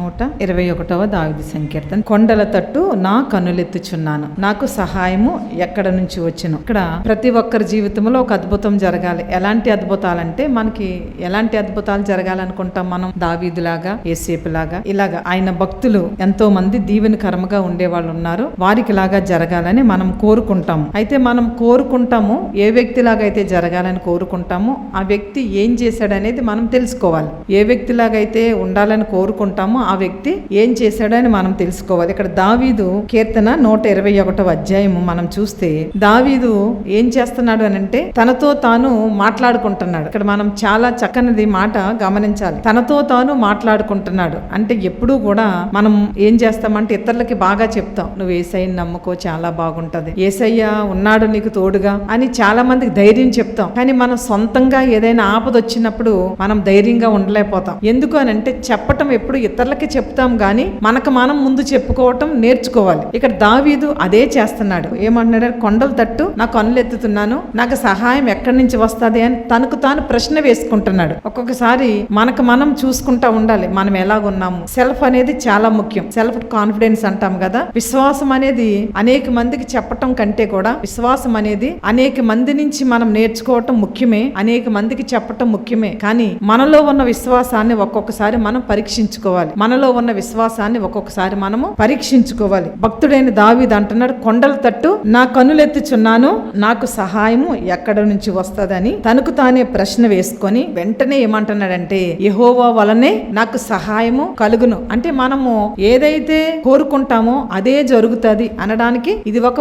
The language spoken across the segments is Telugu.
121వ దావీదు సంకీర్తన. కొండల తట్టు నా కన్నులెత్తుచున్నాను, నాకు సహాయము ఎక్కడ నుంచి వచ్చును. ఇక్కడ ప్రతి ఒక్కరి జీవితంలో ఒక అద్భుతం జరగాలి. ఎలాంటి అద్భుతాలంటే, మనకి ఎలాంటి అద్భుతాలు జరగాలనుకుంటాం మనం? దావీదులాగా, యేసేపులాగా, ఇలాగా ఆయన భక్తులు ఎంతో మంది దీవెనకరముగా ఉండేవాళ్ళు ఉన్నారు. వారికి లాగా జరగాలని మనం కోరుకుంటాము. అయితే మనం కోరుకుంటాము, ఏ వ్యక్తిలాగా అయితే జరగాలని కోరుకుంటామో ఆ వ్యక్తి ఏం చేశాడనేది మనం తెలుసుకోవాలి. ఏ వ్యక్తిలాగా అయితే ఉండాలని కోరుకుంటామో ఆ వ్యక్తి ఏం చేశాడని మనం తెలుసుకోవాలి. ఇక్కడ దావీదు కీర్తన 121వ అధ్యాయము మనం చూస్తే, దావీదు ఏం చేస్తున్నాడు అని అంటే తనతో తాను మాట్లాడుకుంటున్నాడు. ఇక్కడ మనం చాలా చక్కనిది మాట గమనించాలి. తనతో తాను మాట్లాడుకుంటున్నాడు అంటే, ఎప్పుడూ కూడా మనం ఏం చేస్తామంటే ఇతరులకి బాగా చెప్తాం, నువ్వు యేసయ్యని నమ్ముకో, చాలా బాగుంటది, యేసయ్య ఉన్నాడు నీకు తోడుగా అని చాలా మందికి ధైర్యం చెప్తాం. కానీ మనం సొంతంగా ఏదైనా ఆపద వచ్చినప్పుడు మనం ధైర్యంగా ఉండలేకపోతాం. ఎందుకు అని అంటే, చెప్పటం ఎప్పుడు ఇతరులకి చెప్తాం గానీ మనకు మనం ముందు చెప్పుకోవటం నేర్చుకోవాలి. ఇక్కడ దావీదు అదే చేస్తున్నాడు. ఏమంటున్నాడు? కొండల తట్టు నా కన్నులెత్తుతున్నాను, నాకు సహాయం ఎక్కడి నుంచి వస్తుంది అని తనకు తాను ప్రశ్న వేసుకుంటున్నాడు. ఒక్కొక్కసారి మనకు మనం చూసుకుంటా ఉండాలి, మనం ఎలాగున్నాము. సెల్ఫ్ అనేది చాలా ముఖ్యం. సెల్ఫ్ కాన్ఫిడెన్స్ అంటాం కదా. విశ్వాసం అనేది అనేక మందికి చెప్పటం కంటే కూడా, విశ్వాసం అనేది అనేక మంది నుంచి మనం నేర్చుకోవటం ముఖ్యమే, అనేక మందికి చెప్పటం ముఖ్యమే. కానీ మనలో ఉన్న విశ్వాసాన్ని ఒక్కొక్కసారి మనం పరీక్షించుకోవాలి. మనలో ఉన్న విశ్వాసాన్ని ఒక్కొక్కసారి మనము పరీక్షించుకోవాలి. భక్తుడైన దావీదు అంటున్నాడు, కొండల తట్టు నా కన్నులెత్తుచున్నాను, నాకు సహాయము ఎక్కడ నుంచి వస్తదని తనకు తానే ప్రశ్న వేసుకొని వెంటనే ఏమంటున్నాడంటే, యెహోవా వలనే నాకు సహాయము కలుగును. అంటే మనము ఏదైతే కోరుకుంటామో అదే జరుగుతుంది అనడానికి ఇది ఒక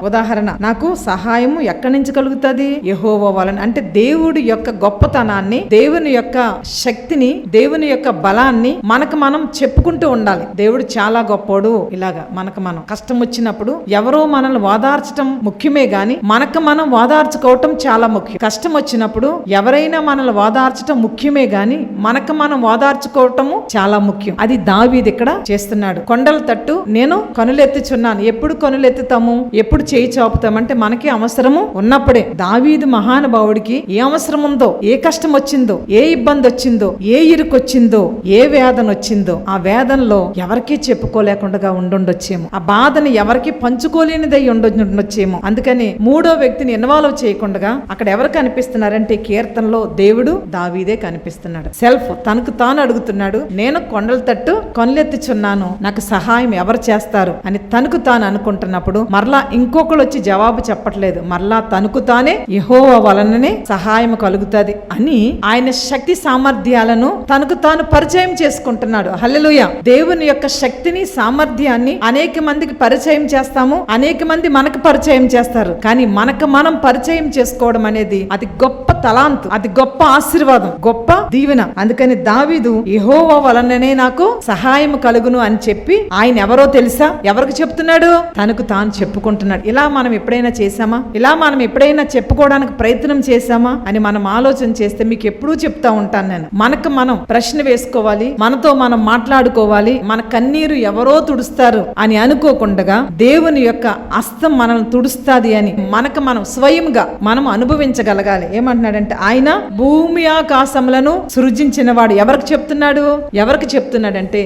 ఉదాహరణ. నాకు సహాయము ఎక్కడి నుంచి కలుగుతుంది? యెహోవా వలన. అంటే దేవుడి యొక్క గొప్పతనాన్ని, దేవుని యొక్క శక్తిని, దేవుని యొక్క బలాన్ని మనకు మనం చెప్పుకుంటూ ఉండాలి. దేవుడు చాలా గొప్పోడు. ఇలాగా మనకు మనం కష్టం వచ్చినప్పుడు ఎవరో మనల్ని వాదార్చడం ముఖ్యమే గాని మనకు మనం వాదార్చుకోవటం చాలా ముఖ్యం. కష్టం వచ్చినప్పుడు ఎవరైనా మనల్ని వాదార్చడం ముఖ్యమే గాని మనకు మనం వాదార్చుకోవటము చాలా ముఖ్యం. అది దావీదు ఇక్కడ చేస్తున్నాడు. కొండల తట్టు నేను కనులెత్తుచున్నాను. ఎప్పుడు కనులెత్తుతాము? ఎప్పుడు చేయి చాపుతామంటే మనకి అవసరము ఉన్నప్పుడే. దావీదు మహానుభావుడికి ఏ అవసరం ఉందో, ఏ కష్టం వచ్చిందో, ఏ ఇబ్బంది వచ్చిందో, ఏ ఇరుకొచ్చిందో, ఏ వేదన వచ్చిందో, ఆ వేదనలో ఎవరికీ చెప్పుకోలేకుండా ఉండుండొచ్చేమో, ఆ బాధని ఎవరికి పంచుకోలేనిదై ఉండొచ్చేమో. అందుకని మూడో వ్యక్తిని ఇన్వాల్వ్ చేయకుండా అక్కడ ఎవరు కనిపిస్తున్నారంటే కీర్తనలో దేవుడు దావీదే కనిపిస్తున్నాడు. సెల్ఫ్ తనకు తాను అడుగుతున్నాడు, నేను కొండల తట్టు కన్నులెత్తుచున్నాను, నాకు సహాయం ఎవరు చేస్తారు అని తనకు తాను అనుకుంటున్నప్పుడు మరలా ఇంకొకరు వచ్చి జవాబు చెప్పట్లేదు. మరలా తనకు తానే యెహోవా వలననే సహాయం కలుగుతుంది అని ఆయన శక్తి సామర్థ్యాలను తనకు తాను పరిచయం చేసుకుంటున్నాడు. హల్లెలూయా. దేవుని యొక్క శక్తిని, సామర్థ్యాన్ని అనేక మందికి పరిచయం చేస్తాము, అనేక మంది మనకు పరిచయం చేస్తారు. కానీ మనకు మనం పరిచయం చేసుకోవడం అనేది అది గొప్ప తలాంతు, అది గొప్ప ఆశీర్వాదం, గొప్ప దీవెన. అందుకని దావీదు యెహోవా వలననే నాకు సహాయం కలుగును అని చెప్పి ఆయన ఎవరో తెలుసా? ఎవరికి చెప్తున్నాడు? తనకు తాను చెప్పుకుంటున్నాడు. ఇలా మనం ఎప్పుడైనా చేశామా? ఇలా మనం ఎప్పుడైనా చెప్పుకోవడానికి ప్రయత్నం చేశామా అని మనం ఆలోచన చేస్తే మీకు ఎప్పుడూ చెప్తా ఉంటాను నేను, మనకు మనం ప్రశ్న వేసుకోవాలి, మనతో మనం మాట్లాడుకోవాలి. మన కన్నీరు ఎవరో తుడుస్తారు అని అనుకోకుండా దేవుని యొక్క హస్తం మనల్ని తుడుస్తుంది అని మనకు మనం స్వయంగా మనం అనుభవించగలగాలి. ఏమంటున్నాడంటే, ఆయన భూమి ఆకాశములను సృజించిన వాడు. ఎవరికి చెప్తున్నాడంటే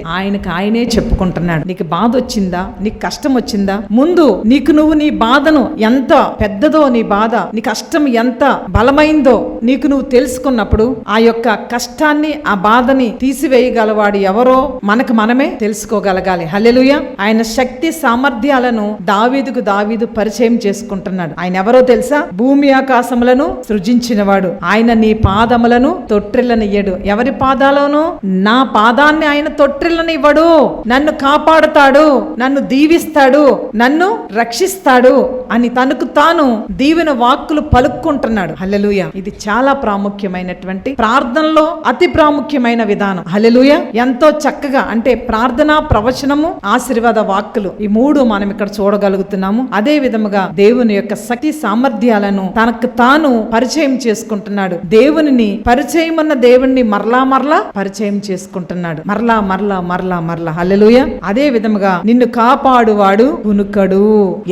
ఆయనే చెప్పుకుంటున్నాడు. నీకు బాధ వచ్చిందా? నీకు కష్టం వచ్చిందా? ముందు నువ్వు నీ బాధను, ఎంత పెద్దదో నీ బాధ, నీ కష్టం ఎంత బలమైందో నీకు నువ్వు తెలుసుకున్నప్పుడు ఆ యొక్క కష్టాన్ని, ఆ బాధని తీసివేయగలవాడు ఎవరో మనకు మనమే తెలుసుకోగలగాలి. హల్లెలూయా. ఆయన శక్తి సామర్థ్యాలను దావీదు పరిచయం చేసుకుంటున్నాడు. ఆయన ఎవరో తెలుసా? భూమి ఆకాశములను సృజించినవాడు. ఆయన నీ పాదములను తొట్టిల్లనియ్యడు. ఎవరి పాదాలను? నా పాదాన్ని ఆయన తొట్టిల్లనివ్వడు. నన్ను కాపాడుతాడు, నన్ను దీవిస్తాడు, నన్ను రక్షిస్తాడు అని తనకు తాను దీవెన వాక్కులు పలుక్కుంటున్నాడు. హల్లెలూయా. ఇది చాలా ప్రాముఖ్యమైనటువంటి, ప్రార్థనలో అతి ప్రాముఖ్యమైన విధానం. హల్లెలూయా. ఎంతో చక్కగా, అంటే ప్రార్థన, ప్రవచనము, ఆశీర్వాద వాక్కులు, ఈ మూడు మనం ఇక్కడ చూడగలుగుతున్నాము. అదే విధముగా దేవుని యొక్క శక్తి సామర్థ్యాలను తనకు తాను పరిచయం చేసుకుంటున్నాడు. దేవుని పరిచయం ఉన్న దేవుణ్ణి మరలా పరిచయం చేసుకుంటున్నాడు. మరలా. హల్లెలూయా. అదే విధముగా నిన్ను కాపాడువాడు కునుకడు.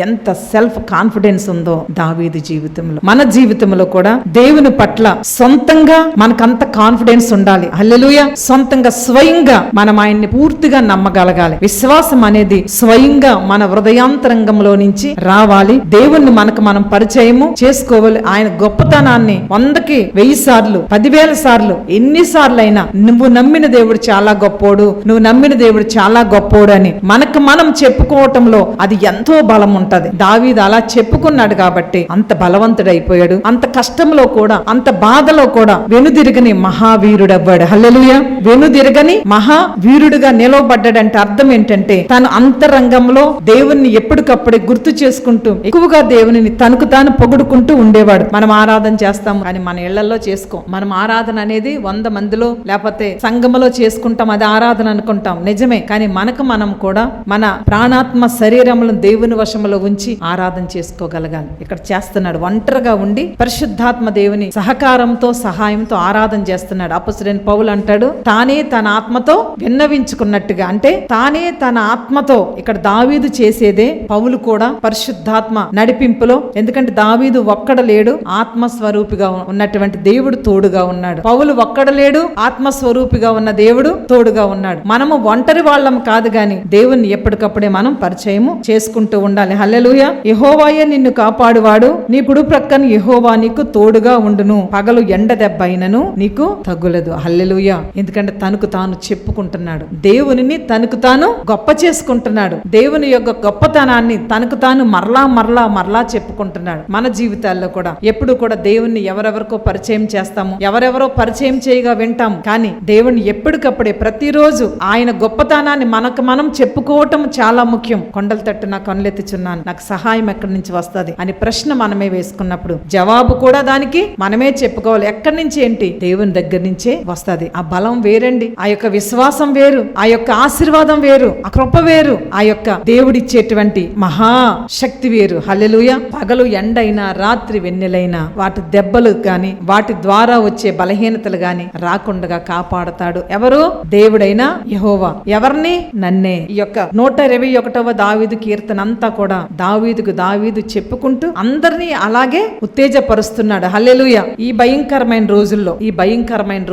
ఎంత సెల్ఫ్ కాన్ఫిడెన్స్ ఉందో దావీదు జీవితంలో. మన జీవితంలో కూడా దేవుని పట్ల సొంతంగా మనకంత కాన్ఫిడెన్స్ ఉండాలి. హల్లెలూయా. సొంతంగా ఖచ్చితంగా స్వయంగా మనం ఆయన్ని పూర్తిగా నమ్మగలగాలి. విశ్వాసం అనేది స్వయంగా మన హృదయాంతరంగంలో నుంచి రావాలి. దేవుణ్ణి మనకు మనం పరిచయము చేసుకోవాలి. ఆయన గొప్పతనాన్ని 100కి 1000 సార్లు 10,000 సార్లు ఎన్నిసార్లు అయినా నువ్వు నమ్మిన దేవుడు చాలా గొప్పోడు, నువ్వు నమ్మిన దేవుడు చాలా గొప్పోడు అని మనకు మనం చెప్పుకోవటంలో అది ఎంతో బలం ఉంటది. దావీదు అలా చెప్పుకున్నాడు కాబట్టి అంత బలవంతుడైపోయాడు. అంత కష్టంలో కూడా, అంత బాధలో కూడా వెనుదిరగని మహావీరుడవ్వాడు. హల్లెలూయా. వెనుదిరగని మహావీరుడుగా నిలవబడ్డాడంటే అర్థం ఏంటంటే తను అంతరంగంలో దేవుణ్ణి ఎప్పటికప్పుడే గుర్తు చేసుకుంటూ ఎక్కువగా దేవుని తనకు తాను పొగుడుకుంటూ ఉండేవాడు. మనం ఆరాధన చేస్తాం కానీ మన ఇళ్లలో చేసుకోం. మనం ఆరాధన అనేది 100 మందిలో లేకపోతే సంఘములో చేసుకుంటాం, అది ఆరాధన అనుకుంటాం, నిజమే. కానీ మనకు మనం కూడా మన ప్రాణాత్మ శరీరములను దేవుని వశములో ఉంచి ఆరాధన చేసుకోగలగాలి. ఇక్కడ చేస్తున్నాడు, ఒంటరిగా ఉండి పరిశుద్ధాత్మ దేవుని సహకారంతో సహాయంతో ఆరాధన చేస్తున్నాడు. అపొస్తలుడైన పౌలు అంటాడు, తానే తన ఆత్మతో విన్నవించుకున్నట్టుగా. అంటే తానే తన ఆత్మతో, ఇక్కడ దావీదు చేసేదే పౌలు కూడా పరిశుద్ధాత్మ నడిపింపులో. ఎందుకంటే దావీదు ఒక్కడ లేడు, ఆత్మస్వరూపిగా ఉన్నటువంటి దేవుడు తోడుగా ఉన్నాడు. పౌలు ఒక్కడ లేడు, ఆత్మస్వరూపిగా ఉన్న దేవుడు తోడుగా ఉన్నాడు. మనము ఒంటరి వాళ్ళం కాదు గాని దేవుణ్ణి ఎప్పటికప్పుడే మనం పరిచయము చేసుకుంటూ ఉండాలి. హల్లెలూయా. యెహోవాయే నిన్ను కాపాడువాడు, నీ కుడి ప్రక్కన యెహోవా నీకు తోడుగా ఉండును, పగలు ఎండ దెబ్బ అయినను నీకు తగులదు. హల్లెలూయా. ఎందుకంటే తనకు తాను చెప్పుకుంటున్నాడు, దేవునిని తనకు తాను గొప్ప చేసుకుంటున్నాడు. దేవుని యొక్క గొప్పతనాన్ని తనకు తాను మరలా మరలా మరలా చెప్పుకుంటున్నాడు. మన జీవితాల్లో కూడా ఎప్పుడు కూడా దేవుణ్ణి ఎవరెవరికో పరిచయం చేస్తాము, ఎవరెవరో పరిచయం చేయగా వింటాం. కానీ దేవుణ్ణి ఎప్పటికప్పుడే ప్రతిరోజు ఆయన గొప్పతనాన్ని మనకు మనం చెప్పుకోవటం చాలా ముఖ్యం. కొండల తట్టు నా కనులెత్తుచున్నాను, నాకు సహాయం ఎక్కడి నుంచి వస్తుంది అని ప్రశ్న మనమే వేసుకున్నప్పుడు జవాబు కూడా దానికి మనమే చెప్పుకోవాలి. ఎక్కడి నుంచి ఏంటి? దేవుని దగ్గర నుంచే వస్తుంది. ఆ బలం వేరండి, ఆ యొక్క విశ్వాసం వేరు, ఆ యొక్క ఆశీర్వాదం వేరు, ఆ కృప వేరు, ఆ యొక్క దేవుడిచ్చేటువంటి మహాశక్తి వేరు. హల్లెలూయా. పగలు ఎండైనా రాత్రి వెన్నెలైనా వాటి దెబ్బలు గాని వాటి ద్వారా వచ్చే బలహీనతలు గాని రాకుండా కాపాడతాడు. ఎవరు? దేవుడైన యెహోవా. ఎవరిని? నన్నే. ఈ యొక్క 121వ దావీదు కీర్తన అంతా కూడా దావీదు చెప్పుకుంటూ అందరినీ అలాగే ఉత్తేజపరుస్తున్నాడు. హల్లెలూయా. ఈ భయంకరమైన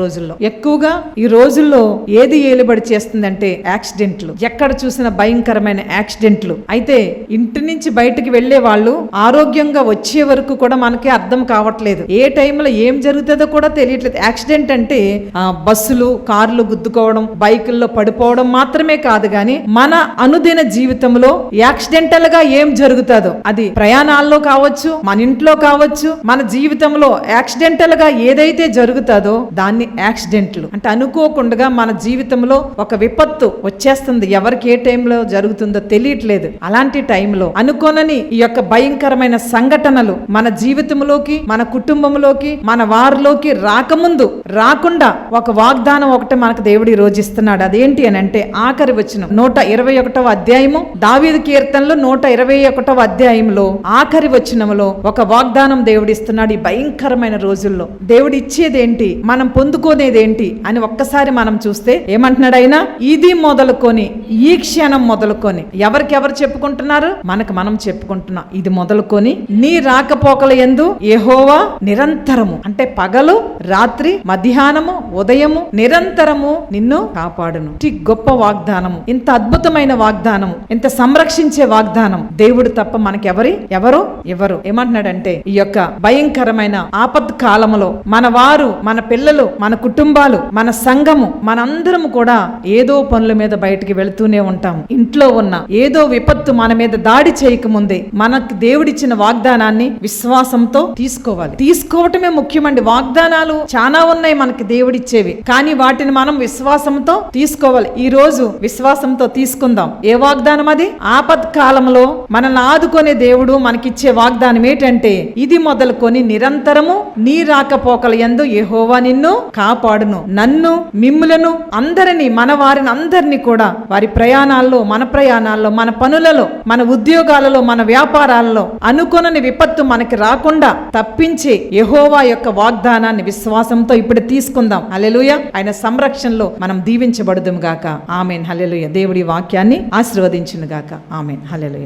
రోజుల్లో ఎక్కువగా ఈ రోజుల్లో ఏది ఏలుబడి చేస్తుందంటే యాక్సిడెంట్లు. ఎక్కడ చూసిన భయంకరమైన యాక్సిడెంట్లు. అయితే ఇంటి నుంచి బయటికి వెళ్లే వాళ్ళు ఆరోగ్యంగా వచ్చే వరకు కూడా మనకి అర్థం కావట్లేదు. ఏ టైంలో ఏం జరుగుతుందో కూడా తెలియట్లేదు. యాక్సిడెంట్ అంటే బస్సులు, కార్లు గుద్దుకోవడం, బైకుల్లో పడిపోవడం మాత్రమే కాదు గాని మన అనుదిన జీవితంలో యాక్సిడెంటల్ గా ఏం జరుగుతుందో, అది ప్రయాణాల్లో కావచ్చు, మన ఇంట్లో కావచ్చు, మన జీవితంలో యాక్సిడెంటల్ గా ఏదైతే జరుగుతుందో దాన్ని యాక్సిడెంట్లు అంటే. అనుకోకుండా మన జీవితంలో ఒక విపత్తు వచ్చేస్తుంది, ఎవరికి ఏ టైంలో జరుగుతుందో తెలియట్లేదు. అలాంటి టైంలో అనుకోనని ఈ యొక్క భయంకరమైన సంఘటనలు మన జీవితంలోకి, మన కుటుంబంలోకి, మన వారిలోకి రాకముందు రాకుండా ఒక వాగ్దానం ఒకటి మనకు దేవుడు ఈ రోజు ఇస్తున్నాడు. అదేంటి అని అంటే ఆఖరి వచనం 121వ అధ్యాయము, దావీదు కీర్తనలు 121వ అధ్యాయంలో ఆఖరి వచనంలో ఒక వాగ్దానం దేవుడు ఇస్తున్నాడు. ఈ భయంకరమైన రోజుల్లో దేవుడు ఇచ్చేదేంటి, మనం పొందుకోనేదేంటి అని ఒక్కసారి మనం చూస్తే ఏమంటున్నాడు ఆయన? ఇది మొదలుకొని, ఈ క్షణం మొదలుకొని ఎవరికెవరు చెప్పుకుంటున్నారు? మనకు మనం చెప్పుకుంటున్నాం. ఇది మొదలుకొని నీ రాకపోకల యందు యెహోవా నిరంతరము, అంటే పగలు రాత్రి మధ్యాహ్నము ఉదయము నిరంతరము నిన్ను కాపాడును. గొప్ప వాగ్దానము, ఇంత అద్భుతమైన వాగ్దానము, ఇంత సంరక్షించే వాగ్దానం దేవుడు తప్ప మనకెవరు ఎవరు ఏమంటున్నాడంటే ఈ యొక్క భయంకరమైన ఆపత్ కాలములో మన వారు, మన పిల్లలు, మన కుటుంబాలు, మన సంఘము, మనందరము కూడా ఏదో పనుల మీద బయటికి వెళుతూనే ఉంటాం. ఇంట్లో ఉన్న ఏదో విపత్తు మన మీద దాడి చేయకముందే మనకు దేవుడిచ్చిన వాగ్దానాన్ని విశ్వాసంతో తీసుకోవటమే ముఖ్యమండి. వాగ్దానాలు చాలా ఉన్నాయి మనకి దేవుడిచ్చేవి, కానీ వాటిని మనం విశ్వాసంతో తీసుకోవాలి. ఈ రోజు విశ్వాసంతో తీసుకుందాం. ఏ వాగ్దానం అది? ఆపత్ కాలంలో మనల్ని ఆదుకునే దేవుడు మనకిచ్చే వాగ్దానం ఏంటంటే ఇది మొదలుకొని నిరంతరము నీ రాకపోకల యందు యెహోవా నిన్ను కాపాడును. నన్ను, మిమ్ములను, అందరినీ, మన వారిని అందరినీ కూడా వారి ప్రయాణాల్లో, మన పనులలో, మన ఉద్యోగాలలో, మన వ్యాపారాలలో అనుకొనని విపత్తు మనకి రాకుండా తప్పించే యెహోవా యొక్క వాగ్దానాన్ని విశ్వాసంతో ఇప్పుడు తీసుకుందాం. హల్లెలూయా. ఆయన సంరక్షణలో మనం దీవించబడుదుము గాక. ఆమేన్. హల్లెలూయా. దేవుడి వాక్యాన్ని ఆశీర్వదించును గాక. ఆమేన్. హల్లెలూయా.